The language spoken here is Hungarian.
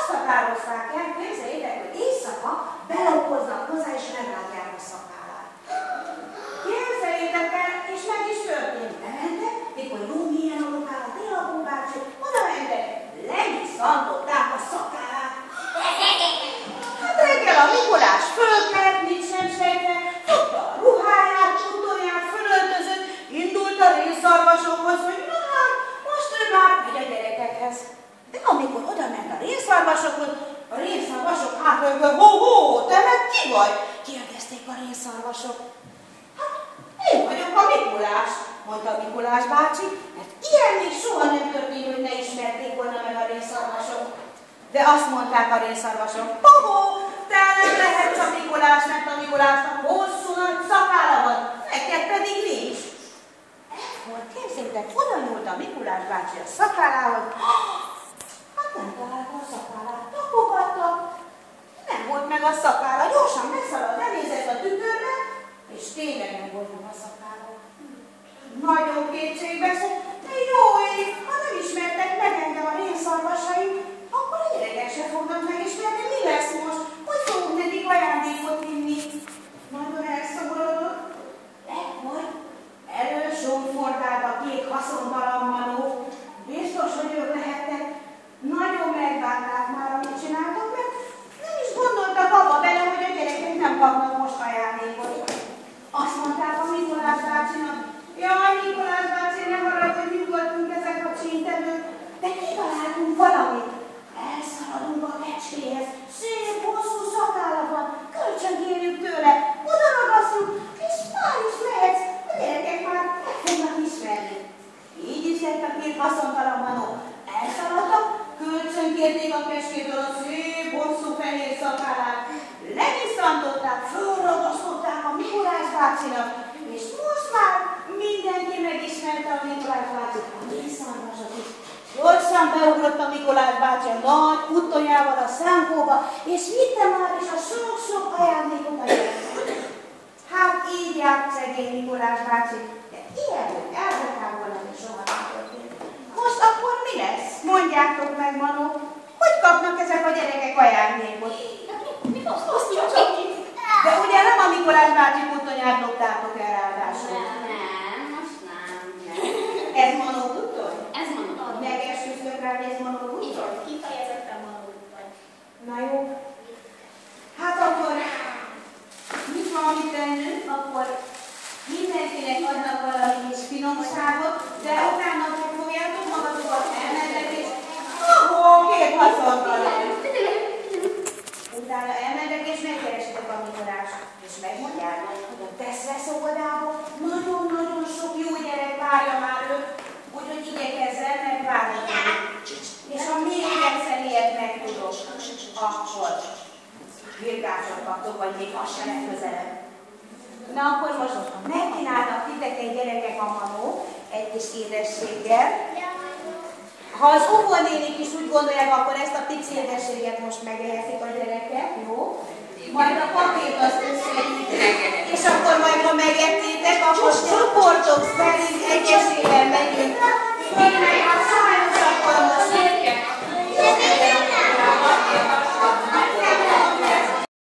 azt határozták el, képzeljétek, hogy éjszaka belopoznak hozzá, és megvágják a szakállát. Képzeljétek el, és meg is történt. Bementek, mikor jó milyen aludtál a Télapó bácsi, oda mentek, levisszantották a szakállát. Hát reggel a Mikulás fölkelt, mit sem sejtve, fogta a ruháját, csutonját, fölöltözött, indult a rénszarvasokhoz, hogy na hát, most ő már megy a gyerekekhez. De amikor oda ment a rénszarvasokhoz, a rénszarvasok hátrajogva, ho-ho, te meg ki vagy? Kérdezték a rénszarvasok. Hát, én vagyok a Mikulás, mondta a Mikulás bácsi, mert ilyen még soha nem történt, hogy ne ismerték volna meg a rénszarvasok. De azt mondták a rénszarvasok, ho-ho, te nem lehetsz a Mikulás, mert a Mikulásnak hosszú nagy szakálla van, neked pedig nincs. Ekkor képzeljétek, oda nyúlt a Mikulás bácsi a szakállához, hát nem találta a szakállát, tapogatta, nem volt meg a szakálla, gyorsan megszaladt, lenézett a tükörbe, és tényleg nem volt meg a szakálla. Nagyon kétségbe esett, de jó ég, ha nem ismertek meg engem a rénszarvasaim, akkor a gyerekek se fognak megismerni, mi lesz most, hogy fogunk nekik ajándékot vinni. Nagyon elszomorodott, ekkor elősomfortált a két haszontalan manó. Biztos, hogy ők lehetnek, nagyon megbánták már, amit csináltak, mert nem is gondoltak abba bele, hogy a gyerekek nem kapnak most ajándékot. Azt mondták a Mikulás bácsinak, jaj, Mikulás bácsi, nem arra, hogy mi voltunk ezek a csíntevők, de kitaláltunk valamit. Elszaladunk a kecskéhez, szép, hosszú szakálla van, kölcsönkérjük tőle, oda ragaszunk, és már is lehetsz, a gyerekek már meg fognak ismerni. Így is lett a két haszontalan manó. Elszaladtak, kölcsönkérték a kecskétől a szép, hosszú fehér szakállát, levisszantották, fölragasztották a Mikulás bácsinak, és most már mindenki megismerte a Mikulás bácsit, a rénszarvasok is. Gyorsan beugrott a Mikulás bácsi a nagy kuttonyával a szánkóba, és vitte már is a sok-sok ajándékot a gyereknek. Hát így járt szegény Mikulás bácsi, de ilyen, hogy elvetál valami soha nem történt. Most akkor mi lesz? Mondjátok meg, manók, hogy kapnak ezek a gyerekek ajándékot? De ugye nem a Mikulás bácsi kuttonyát loptátok el ráadásul? Nem, most nem. Ez manó kuttony? Ez manó. Megesküsztök rá, hogy ez manó kuttony? Kifejezetten manó kuttony. Na jó. Hát akkor mit van, amit tennünk, akkor mindenkinek adnak valami kis finomságot, de utána fogjátok magatokat elmentek, és két haszontalan. Utána elmentek, és megkeresitek a Mikulást, és megmondjátok, hogy a Teszre szobodából nagyon-nagyon sok jó gyerek várja már őt, úgyhogy igyekezzen megvárni. És ha még egyszer ilyet megtudok, akkor virgásot kaptok, vagy még az sem legközelebb. Na akkor most megkínálnak titeket gyerekek a manó egy kis édességgel. Ha az óvónénik is úgy gondolják, akkor ezt a pici édességet most megehetik a gyerekek, jó? Majd a papírt azt összegyűjtik, és akkor majd, ha megettétek, akkor csoportok szerint